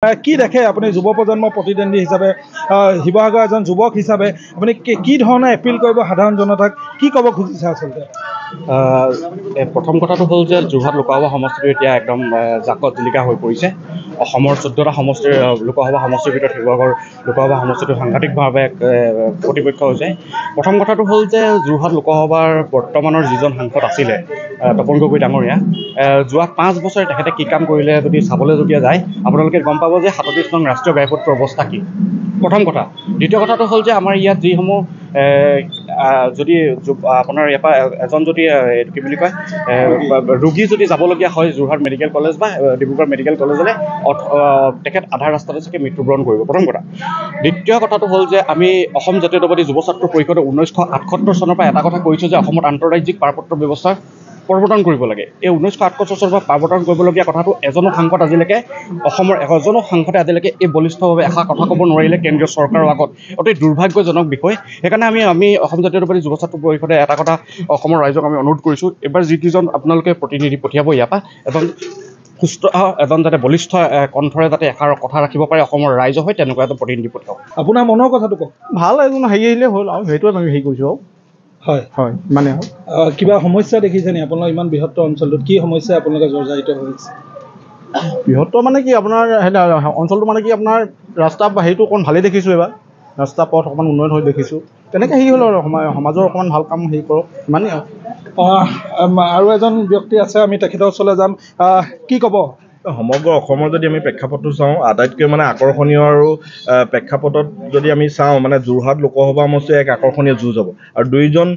কি দেখে আপুনি যুৱ প্ৰজন্মৰ প্ৰতিদ্বন্দ্বী হিচাপে শিৱসাগৰ এজন যুৱক হিচাপে আপুনি কি ধৰণে এপিল কৰিব সাধাৰণ জনতাক কি ক'ব খুজিছে আচলতে? প্ৰথম কথাটো হ'ল যে যোৰহাট লোকসভা সমষ্টিটো এতিয়া একদম জাকত জিলিকা হৈ পৰিছে। অসমৰ 14টা সমষ্টিৰ লোকসভা সমষ্টিৰ ভিতৰত শিৱসাগৰ লোকসভা সমষ্টিটো সাংঘাতিকভাৱে প্ৰতিপক্ষ হৈছে। প্ৰথম কথাটো হ'ল যে যোৰহাট লোকসভাৰ বৰ্তমানৰ যিজন সাংসদ আছিলে তপন গগৈ ডাঙৰীয়া, যোৱা 5 বছৰে তেখেতে কি কাম কৰিলে যদি চাবলৈ যায় আপোনালোকে গম পাব যে 37 নং ৰাষ্ট্ৰীয় ঘাইপথটোৰ অৱস্থা কি। প্ৰথম কথা। দ্বিতীয় কথাটো হ'ল যে আমাৰ ইয়াত যিসমূহ যদি আপোনাৰ ইয়াৰ পৰা এজন যদি কি বুলি কয় ৰোগী যদি যাবলগীয়া হয় যোৰহাট মেডিকেল কলেজ বা ডিব্ৰুগড় মেডিকেল কলেজলৈ, তেখেত আধা ৰাস্তাতে চাগে মৃত্যুবৰণ কৰিব। প্ৰথম কথা। দ্বিতীয় কথাটো হ'ল যে আমি অসম জাতীয়তাবাদী যুৱ ছাত্ৰ পৰিষদে 1978 চনৰ পৰা এটা কথা কৈছোঁ যে অসমত আন্তঃৰাজ্যিক পাৰপত্ৰ ব্যৱস্থা প্ৰৱৰ্তন কৰিব লাগে। এই 1978 চনৰ পৰা প্ৰৱৰ্তন কৰিবলগীয়া কথাটো এজনো সাংসদ আজিলৈকে অসমৰ এজনো সাংসদে আজিলৈকে এই বলিষ্ঠভাৱে এষাৰ কথা ক'ব নোৱাৰিলে কেন্দ্ৰীয় চৰকাৰৰ আগত। অতি দুৰ্ভাগ্যজনক বিষয়। সেইকাৰণে আমি অসম জাতীয়তাবাদী যুৱ ছাত্ৰ পৰিষদে এটা কথা অসমৰ ৰাইজক আমি অনুৰোধ কৰিছোঁ, এইবাৰ যিকেইজন আপোনালোকে প্ৰতিনিধি পঠিয়াব ইয়াৰ পৰা সুস্থ এজন যাতে বলিষ্ঠ কণ্ঠৰে যাতে এষাৰ কথা ৰাখিব পাৰে অসমৰ ৰাইজৰ হৈ তেনেকুৱা এজন প্ৰতিনিধি পঠিয়াওক। আপোনাৰ মনৰ কথাটো কওক। ভাল এজন আহিলে হ'ল আৰু সেইটোৱে আমি হেৰি কৰিছোঁ আৰু। হয় হয় মানে কিবা সমস্যা দেখিছে নি আপোনালোক ইমান বৃহত্তৰ অঞ্চলটোত? কি সমস্যা আপোনালোকে জৰ্জৰিত হৈছে? বৃহত্তৰ মানে কি আপোনাৰ অঞ্চলটো মানে কি আপোনাৰ ৰাস্তা হেৰিটো অকণমান ভালেই দেখিছোঁ। এইবাৰ ৰাস্তা পথ অকণমান উন্নয়ন হৈ দেখিছোঁ। তেনেকৈ হেৰি হ'ল আৰু সমাজৰ অকণমান ভাল কাম হেৰি কৰক ইমানেই আৰু এজন ব্যক্তি আছে, আমি তেখেতৰ ওচৰলৈ যাম। কি ক'ব? সমগ্ৰ অসমৰ যদি আমি প্ৰেক্ষাপটটো চাওঁ, আটাইতকৈ মানে আকৰ্ষণীয় আৰু প্ৰেক্ষাপটত যদি আমি চাওঁ মানে যোৰহাট লোকসভা সমষ্টি এক আকৰ্ষণীয় যুঁজ হ'ব। আৰু দুইজন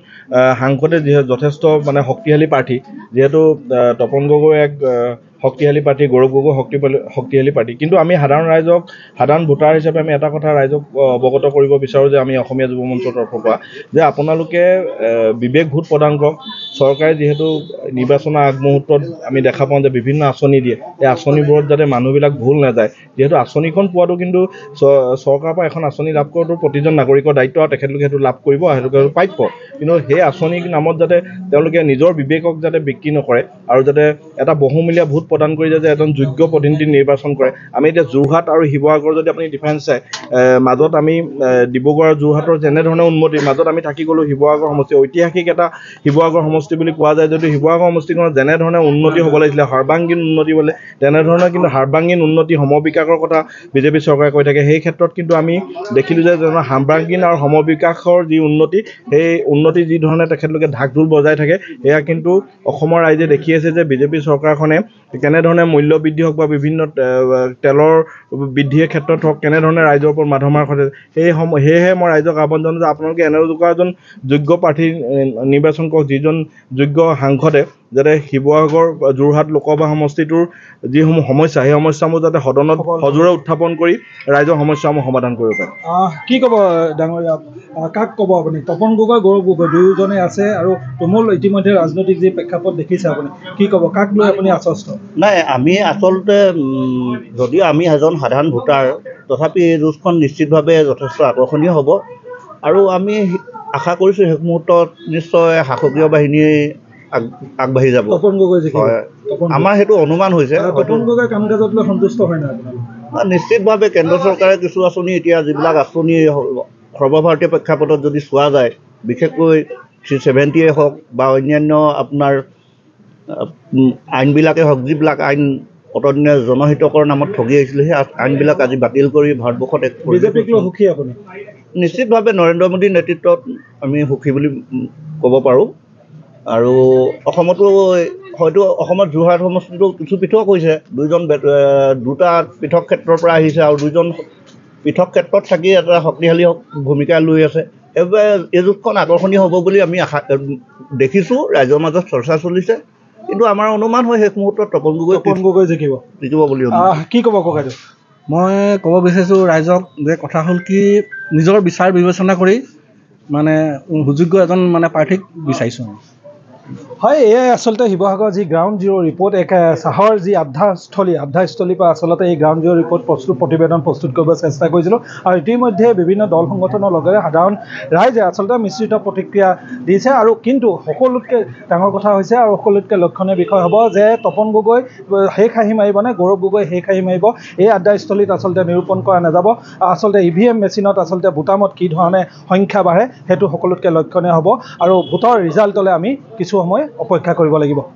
সাংসদে যথেষ্ট মানে শক্তিশালী প্ৰাৰ্থী, যিহেতু তপন গগৈ এক শক্তিশালী প্ৰাৰ্থী, গৌৰৱ গগৈ শক্তিশালী প্ৰাৰ্থী। কিন্তু আমি সাধাৰণ ভোটাৰ হিচাপে আমি এটা কথা ৰাইজক অৱগত কৰিব বিচাৰোঁ যে আমি অসমীয়া যুৱ মঞ্চৰ তৰফৰ পৰা যে আপোনালোকে বিবেক ভোট প্ৰদান কৰক। চৰকাৰে যিহেতু নিৰ্বাচনৰ আগমুহূৰ্তত আমি দেখা পাওঁ যে বিভিন্ন আঁচনি দিয়ে, এই আঁচনিবোৰত যাতে মানুহবিলাক ভুল নাযায়। যিহেতু আঁচনিখন পোৱাটো কিন্তু চৰকাৰৰ পৰা এখন আঁচনি লাভ কৰাটো প্ৰতিজন নাগৰিকৰ দায়িত্ব আৰু তেখেতলোকে সেইটো লাভ কৰিব, সেইটোকে প্ৰাপ্য। কিন্তু সেই আঁচনিৰ নামত যাতে তেওঁলোকে নিজৰ বিবেকক যাতে বিক্ৰী নকৰে আৰু যাতে এটা বহুমূলীয়া ভোট প্ৰদান কৰি যাতে এজন যোগ্য প্ৰতিনিধি নিৰ্বাচন কৰে। আমি এতিয়া যোৰহাট আৰু শিৱসাগৰ যদি আপুনি ডিফাৰেঞ্চ চায়, মাজত আমি ডিব্ৰুগড় আৰু যোৰহাটৰ যেনেধৰণে উন্নতিৰ মাজত আমি থাকি গ'লোঁ শিৱসাগৰ সমষ্টি, ঐতিহাসিক এটা শিৱসাগৰ সমষ্টি বুলি কোৱা যায় যদিও শিৱসাগৰ সমষ্টিখনত যেনেধৰণে উন্নতি হ'ব লাগিছিলে, সৰ্বাংগীন উন্নতি বোলে, তেনেধৰণে কিন্তু সৰ্বাংগীন উন্নতি সমবিকাশৰ কথা বিজেপি চৰকাৰে কৈ থাকে। সেই ক্ষেত্ৰত কিন্তু আমি দেখিলোঁ যে সৰ্বাংগীন আৰু সমবিকাশৰ যি উন্নতি, সেই উন্নতি যি ধৰণে তেখেতলোকে ঢাক ঢোল বজাই থাকে, সেয়া কিন্তু অসমৰ ৰাইজে দেখি আছে যে বিজেপি চৰকাৰখনে কেনেধৰণে মূল্য বৃদ্ধি হওক বা বিভিন্ন তেলৰ বৃদ্ধিৰ ক্ষেত্ৰত হওক কেনেধৰণে ৰাইজৰ ওপৰত মাধমাৰ ঘটে। সেয়েহে মই ৰাইজক আহ্বান জনাওঁ যে আপোনালোকে এনেকুৱা এজন যোগ্য প্ৰাৰ্থী নিৰ্বাচন কৰক, যিজন যোগ্য সাংসদে যাতে শিৱসাগৰ যোৰহাট লোকসভা সমষ্টিটোৰ যিসমূহ সমস্যা, সেই সমস্যাসমূহ যাতে সদনত সজোৰে উত্থাপন কৰি ৰাইজৰ সমস্যাসমূহ সমাধান কৰিব পাৰে। কি ক'ব ডাঙৰীয়া? কাক ক'ব আপুনি? তপন গগৈ, গৌৰৱ গগৈ দুয়োজনে আছে আৰু তুমুল ইতিমধ্যে ৰাজনৈতিক যি প্ৰেক্ষাপট দেখিছে আপুনি, কি ক'ব? কাক লৈ আপুনি আশ্বস্ত? নাই, আমি আচলতে যদিও আমি এজন সাধাৰণ ভোটাৰ, তথাপি এই যুঁজখন নিশ্চিতভাৱে যথেষ্ট আকৰ্ষণীয় হ'ব আৰু আমি আশা কৰিছোঁ শেষ মুহূৰ্তত নিশ্চয় শাসকীয় বাহিনী আগবাঢ়ি যাব। তপন গগৈ হয়, আমাৰ সেইটো অনুমান হৈছে। তপন গগৈ কাম কাজত লৈ সন্তুষ্ট হয় নাই? নিশ্চিতভাৱে কেন্দ্ৰ চৰকাৰে কিছু আঁচনি, এতিয়া যিবিলাক আঁচনি সৰ্বভাৰতীয় প্ৰেক্ষাপটত যদি চোৱা যায়, বিশেষকৈ 370 হওক বা অন্যান্য আপোনাৰ আইনবিলাকেই হওক, যিবিলাক আইন অতদিনে জনহিতকৰ নামত ঠগি আহিছিলে, সেই আইনবিলাক আজি বাতিল কৰি ভাৰতবৰ্ষত এক বিজেপিক লৈ সুখী আপুনি? নিশ্চিতভাৱে নৰেন্দ্ৰ মোদীৰ নেতৃত্বত আমি সুখী বুলি ক'ব পাৰোঁ। আৰু অসমতো হয়তো অসমত যোৰহাট সমষ্টিটো কিছু পৃথক হৈছে, দুটা পৃথক ক্ষেত্ৰৰ পৰা আহিছে আৰু দুইজন পৃথক ক্ষেত্ৰত থাকি এটা শক্তিশালী ভূমিকা লৈ আছে। এইবাৰ এই যুঁজখন আকৰ্ষণীয় হ'ব বুলি আমি দেখিছোঁ, ৰাইজৰ মাজত চৰ্চা চলিছে। কিন্তু আমাৰ অনুমান হয় শেষ মুহূৰ্তত তপন গগৈ জিকিব বুলি। কি ক'ব ককাইদেউ? মই ক'ব বিচাৰিছোঁ ৰাইজক যে কথা হ'ল কি, নিজৰ বিচাৰ বিবেচনা কৰি মানে সুযোগ্য এজন মানে প্ৰাৰ্থীক বিচাৰিছোঁ। হয়, এয়াই আচলতে শিৱসাগৰ যি গ্ৰাউণ্ড জিৰ' ৰিপৰ্ট এক চাহৰ যি আধাস্থলীৰ পৰা আচলতে এই গ্ৰাউণ্ড জিৰ' ৰিপৰ্ট প্ৰতিবেদন প্ৰস্তুত কৰিব চেষ্টা কৰিছিলোঁ। আৰু ইতিমধ্যে বিভিন্ন দল সংগঠনৰ লগতে সাধাৰণ ৰাইজে আচলতে মিশ্ৰিত প্ৰতিক্ৰিয়া দিছে। আৰু কিন্তু সকলোতকৈ ডাঙৰ কথা হৈছে আৰু সকলোতকৈ লক্ষণীয় বিষয় হ'ব যে তপন গগৈ শেষ হাঁহি মাৰিবনে গৌৰৱ গগৈ শেষ হাঁহি মাৰিব, এই আড্ডাস্থলীত আচলতে নিৰূপণ কৰা নাযাব। আচলতে EVM মেচিনত আচলতে বুটামত কি ধৰণে সংখ্যা বাঢ়ে সেইটো সকলোতকৈ লক্ষণীয় হ'ব। আৰু ভোটৰ ৰিজাল্টলৈ আমি কিছু সময় অপেক্ষা কৰিব লাগিব।